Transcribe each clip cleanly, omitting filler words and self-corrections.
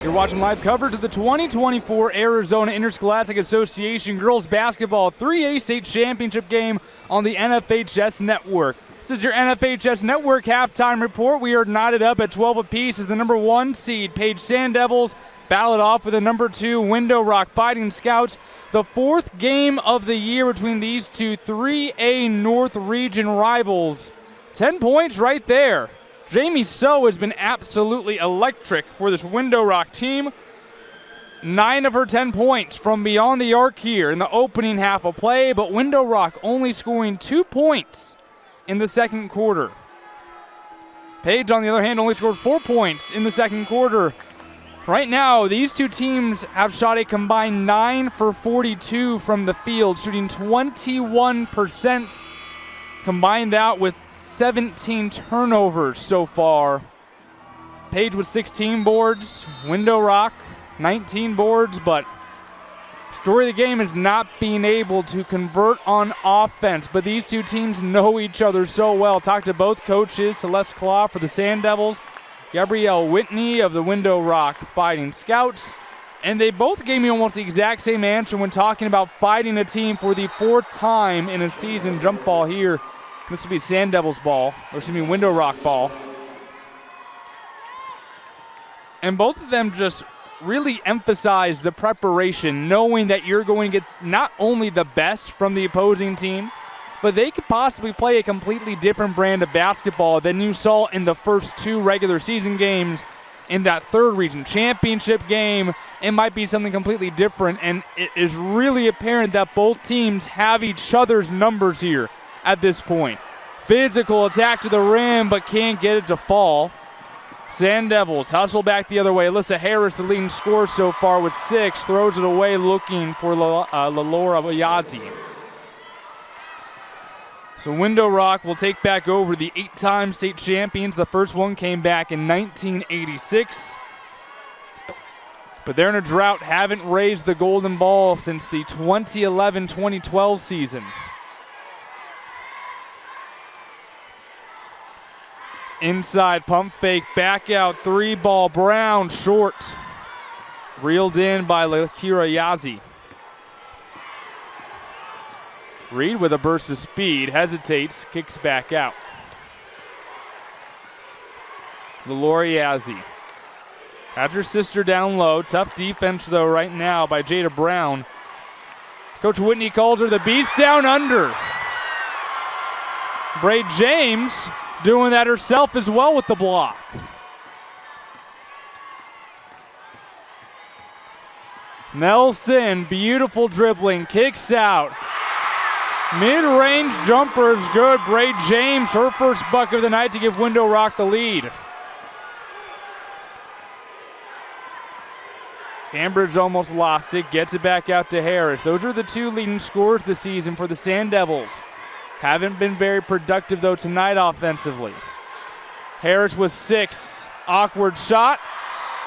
You're watching live coverage of the 2024 Arizona Interscholastic Association Girls Basketball 3A State Championship game on the NFHS Network. This is your NFHS Network halftime report. We are knotted up at 12 apiece as the number 1 seed, Page Sand Devils, battle it off with the number 2 Window Rock Fighting Scouts. The 4th game of the year between these two 3A North Region rivals. 10 points right there. Jamie So has been absolutely electric for this Window Rock team. 9 of her 10 points from beyond the arc here in the opening half of play, but Window Rock only scoring 2 points in the second quarter. Page, on the other hand, only scored 4 points in the second quarter. Right now, these two teams have shot a combined 9 for 42 from the field, shooting 21%. Combine that with 17 turnovers so far. Page with 16 boards, Window Rock 19 boards, but story of the game is not being able to convert on offense, but these two teams know each other so well. Talked to both coaches, Celeste Claw for the Sand Devils, Gabrielle Whitney of the Window Rock Fighting Scouts, and they both gave me almost the exact same answer when talking about fighting a team for the 4th time in a season. Jump ball here. This will be Sand Devils ball, or excuse me, Window Rock ball. And both of them just really emphasize the preparation, knowing that you're going to get not only the best from the opposing team, but they could possibly play a completely different brand of basketball than you saw in the first 2 regular season games. In that 3rd region championship game, it might be something completely different, and it is really apparent that both teams have each other's numbers here at this point. Physical attack to the rim, but can't get it to fall. Sand Devils hustle back the other way. Alyssa Harris, the leading scorer so far with 6, throws it away looking for Laura Bayazi. So Window Rock will take back over the 8-time state champions. The first one came back in 1986. But they're in a drought, haven't raised the golden ball since the 2011-2012 season. Inside pump fake, back out, 3 ball, Brown, short. Reeled in by Lakira Yazi. Reed with a burst of speed, hesitates, kicks back out. Laura Yazi. Has her sister down low. Tough defense, though, right now by Jada Brown. Coach Whitney calls her the beast down under. Braid James doing that herself as well with the block. Nelson, beautiful dribbling, kicks out. Mid-range jumper is good. Braid James, her first bucket of the night to give Window Rock the lead. Cambridge almost lost it, gets it back out to Harris. Those are the 2 leading scorers this season for the Sand Devils. Haven't been very productive, though, tonight offensively. Harris with 6. Awkward shot.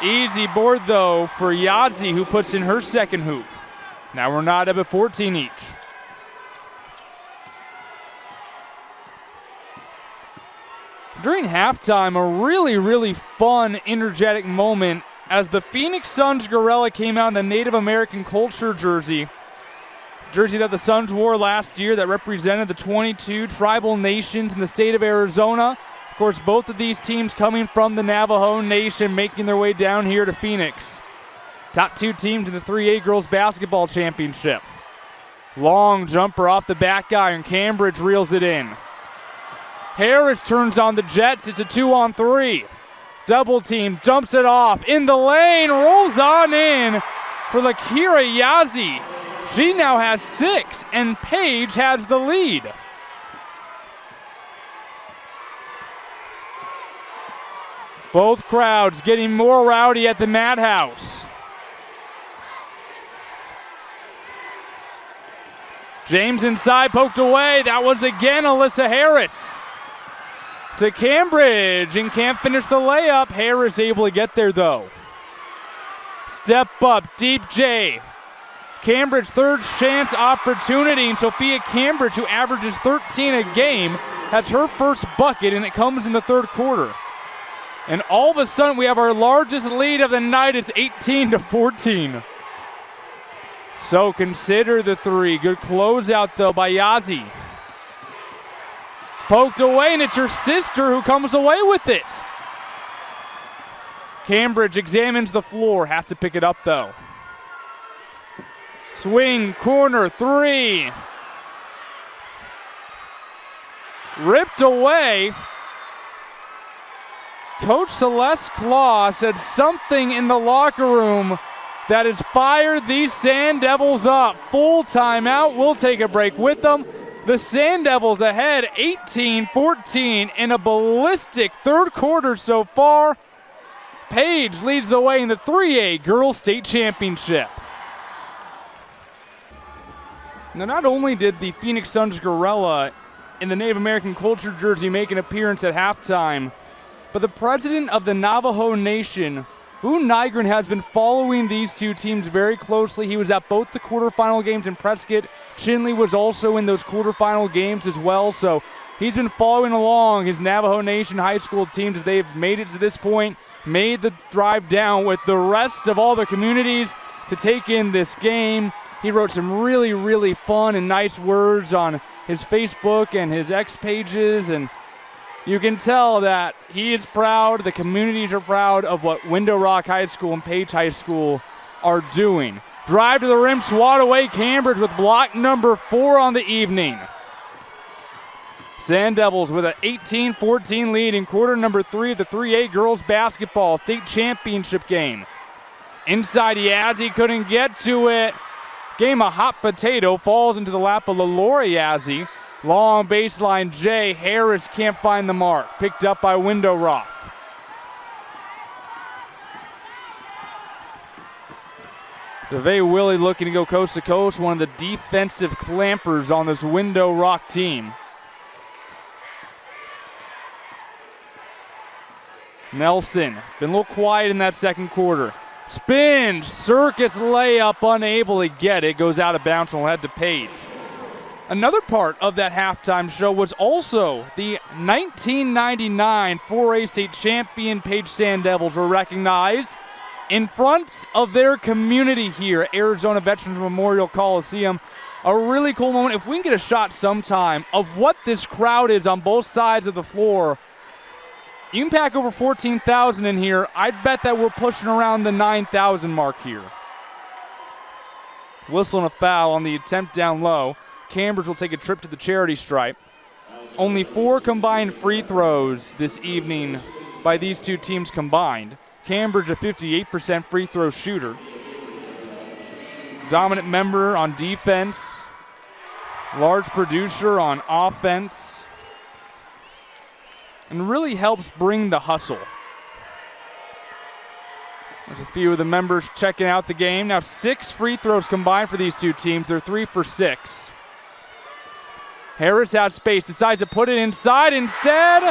Easy board, though, for Yazi, who puts in her second hoop. Now we're not up at 14 each. During halftime, a really fun, energetic moment as the Phoenix Suns gorilla came out in the Native American culture jersey that the Suns wore last year that represented the 22 tribal nations in the state of Arizona. Of course, both of these teams coming from the Navajo Nation, making their way down here to Phoenix. Top 2 teams in the 3A Girls Basketball Championship. Long jumper off the back iron. Cambridge reels it in. Harris turns on the Jets. It's a 2-on-3. Double team, dumps it off. In the lane, rolls on in for Lakira Yazi. She now has 6, and Page has the lead. Both crowds getting more rowdy at the Madhouse. James inside, poked away. That was again Alyssa Harris. To Cambridge, and can't finish the layup. Harris able to get there, though. Step up, deep J. Cambridge third chance opportunity, and Sophia Cambridge, who averages 13 a game, has her first bucket, and it comes in the third quarter. And all of a sudden, we have our largest lead of the night. It's 18-14. So consider the three. Good closeout, though, by Yazzie. Poked away, and it's her sister who comes away with it. Cambridge examines the floor. Has to pick it up, though. Swing, corner, three. Ripped away. Coach Celeste Claw said something in the locker room that has fired these Sand Devils up. Full timeout. We'll take a break with them. The Sand Devils ahead 18-14 in a ballistic third quarter so far. Page leads the way in the 3A Girls State Championship. Now, not only did the Phoenix Suns Gorilla in the Native American culture jersey make an appearance at halftime, but the president of the Navajo Nation, Boone Nygren, has been following these two teams very closely. He was at both the quarterfinal games in Prescott. Chinley was also in those quarterfinal games as well. So he's been following along his Navajo Nation high school teams as they've made it to this point, made the drive down with the rest of all the communities to take in this game. He wrote some really, really fun and nice words on his Facebook and his X pages, and you can tell that he is proud, the communities are proud of what Window Rock High School and Page High School are doing. Drive to the rim, swat away Cambridge with block number 4 on the evening. Sand Devils with an 18-14 lead in quarter number 3 of the 3A Girls Basketball State Championship game. Inside Yazzie couldn't get to it. Game of hot potato falls into the lap of Lalora Yazzie. Long baseline, Jay Harris can't find the mark. Picked up by Window Rock. DeVay Willie looking to go coast to coast. One of the defensive clampers on this Window Rock team. Nelson, been a little quiet in that second quarter. Spins, circus layup, unable to get it. Goes out of bounds and will head to Page. Another part of that halftime show was also the 1999 4A state champion Page Sand Devils were recognized in front of their community here at Arizona Veterans Memorial Coliseum. A really cool moment. If we can get a shot sometime of what this crowd is on both sides of the floor, you can pack over 14,000 in here. I'd bet that we're pushing around the 9,000 mark here. Whistle and a foul on the attempt down low. Cambridge will take a trip to the charity stripe. Only 4 combined free throws this evening by these two teams combined. Cambridge a 58% free throw shooter. Dominant member on defense. Large producer on offense. And really helps bring the hustle. There's a few of the members checking out the game. Now 6 free throws combined for these two teams. They're 3 for 6. Harris has space, decides to put it inside instead.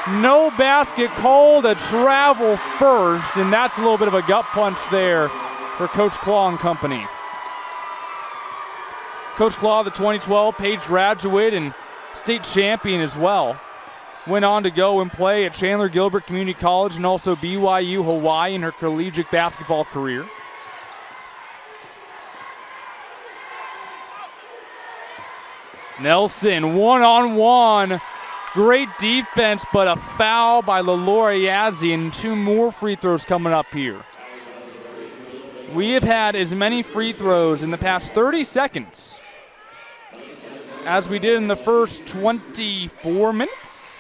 No basket called, a travel first, and that's a little bit of a gut punch there for Coach Claw and company. Coach Claw, the 2012 Page graduate and state champion as well. Went on to go and play at Chandler Gilbert Community College and also BYU Hawaii in her collegiate basketball career. Nelson, one-on-one. Great defense, but a foul by Lalora Yazzie, and 2 more free throws coming up here. We have had as many free throws in the past 30 seconds as we did in the first 24 minutes.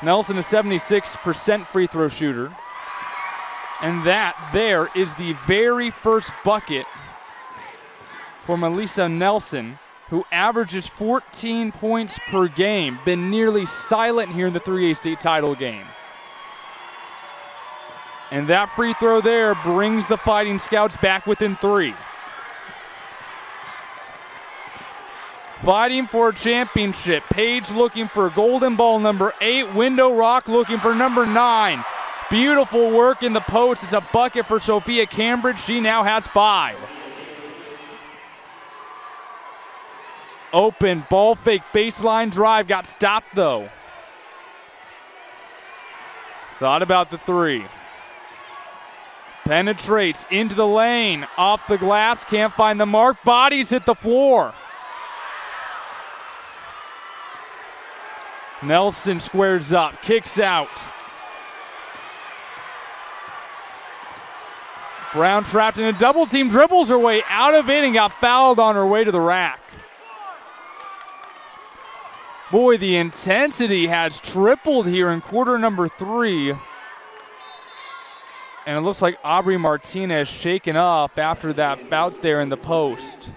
Nelson, a 76% free throw shooter. And that there is the very first bucket for Melissa Nelson, who averages 14 points per game. Been nearly silent here in the 3A state title game. And that free throw there brings the Fighting Scouts back within 3. Fighting for a championship. Page looking for golden ball number 8. Window Rock looking for number 9. Beautiful work in the post. It's a bucket for Sophia Cambridge. She now has 5. Open, ball fake, baseline drive, got stopped though. Thought about the three. Penetrates into the lane, off the glass, can't find the mark, bodies hit the floor. Nelson squares up, kicks out. Brown trapped in a double team, dribbles her way out of it and got fouled on her way to the rack. Boy, the intensity has tripled here in quarter number 3. And it looks like Aubrey Martinez shaken up after that bout there in the post.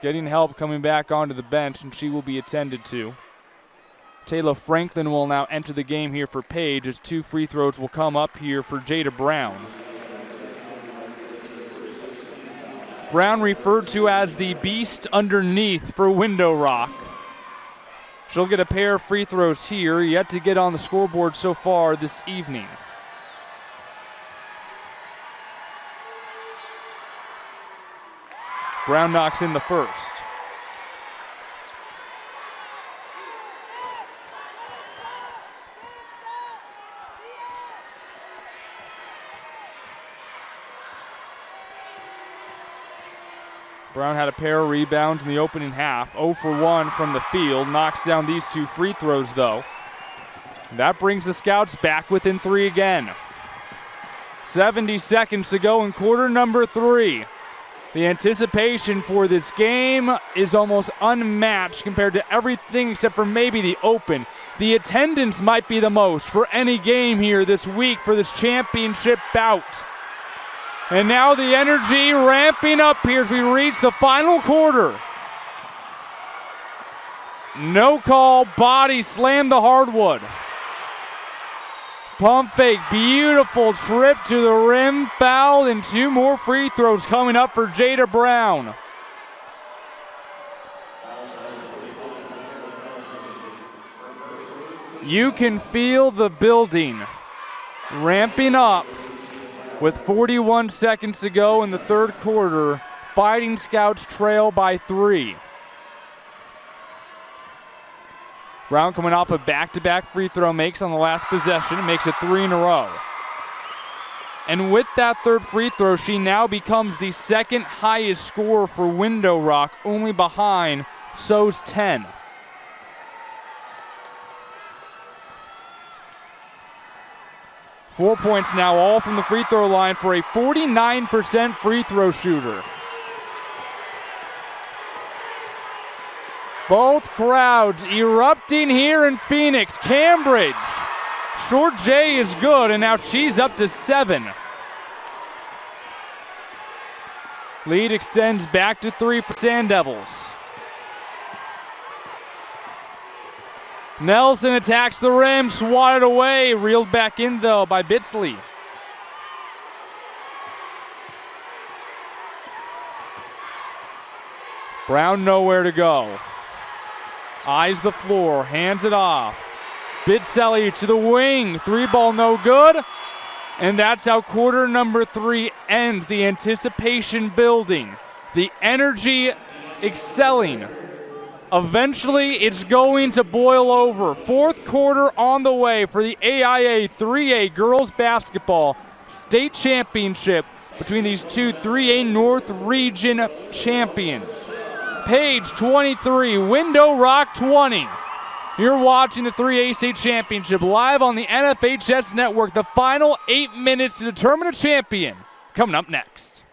Getting help coming back onto the bench, and she will be attended to. Taylor Franklin will now enter the game here for Page as 2 free throws will come up here for Jada Brown. Brown referred to as the beast underneath for Window Rock. She'll get a pair of free throws here, yet to get on the scoreboard so far this evening. Brown knocks in the first. Brown had a pair of rebounds in the opening half. 0 for 1 from the field. Knocks down these 2 free throws, though. That brings the Scouts back within 3 again. 70 seconds to go in quarter number 3. The anticipation for this game is almost unmatched compared to everything except for maybe the Open. The attendance might be the most for any game here this week for this championship bout. And now the energy ramping up here as we reach the final quarter. No call, body slammed the hardwood. Pump fake, beautiful trip to the rim, foul, and 2 more free throws coming up for Jada Brown. You can feel the building ramping up. With 41 seconds to go in the third quarter, Fighting Scouts trail by 3. Brown coming off a back-to-back free throw makes on the last possession and makes it 3 in a row. And with that third free throw, she now becomes the second highest scorer for Window Rock, only behind So's 10. Four points now, all from the free throw line for a 49% free throw shooter. Both crowds erupting here in Phoenix. Cambridge. Short J is good, and now she's up to 7. Lead extends back to 3 for Sand Devils. Nelson attacks the rim, swatted away, reeled back in though by Bitsley. Brown nowhere to go. Eyes the floor, hands it off. Bitselli to the wing, 3-ball no good. And that's how quarter number 3 ends. The anticipation building, the energy excelling. Eventually, it's going to boil over. Fourth quarter on the way for the AIA 3A Girls Basketball State Championship between these 2 3A North Region champions. Page 23, Window Rock 20. You're watching the 3A State Championship live on the NFHS Network. The final 8 minutes to determine a champion coming up next.